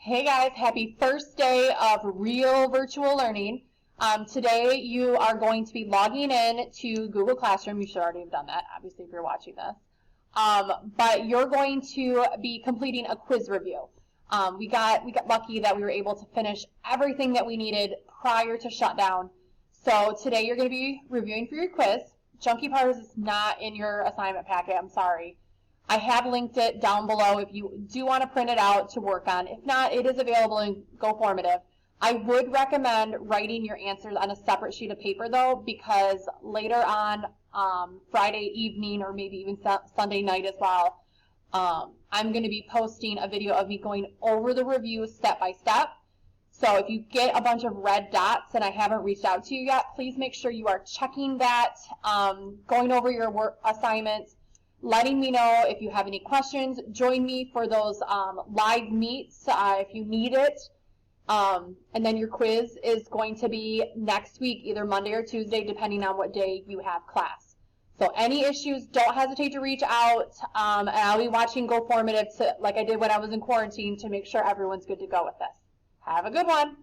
Hey guys, happy first day of real virtual learning. Today you are going to be logging in to Google Classroom. You should already have done that, obviously, if you're watching this. But you're going to be completing a quiz review. We got lucky that we were able to finish everything that we needed prior to shutdown. So today you're going to be reviewing for your quiz. Chunky Powers is not in your assignment packet, I'm sorry. I have linked it down below if you do want to print it out to work on. If not, it is available in GoFormative. I would recommend writing your answers on a separate sheet of paper though, because later on Friday evening or maybe even Sunday night as well, I'm going to be posting a video of me going over the review step by step. So if you get a bunch of red dots and I haven't reached out to you yet, please make sure you are checking that, going over your work assignments, letting me know if you have any questions. Join me for those live meets if you need it. And then your quiz is going to be next week, either Monday or Tuesday, depending on what day you have class. So any issues, don't hesitate to reach out. And I'll be watching GoFormative like I did when I was in quarantine to make sure everyone's good to go with this. Have a good one.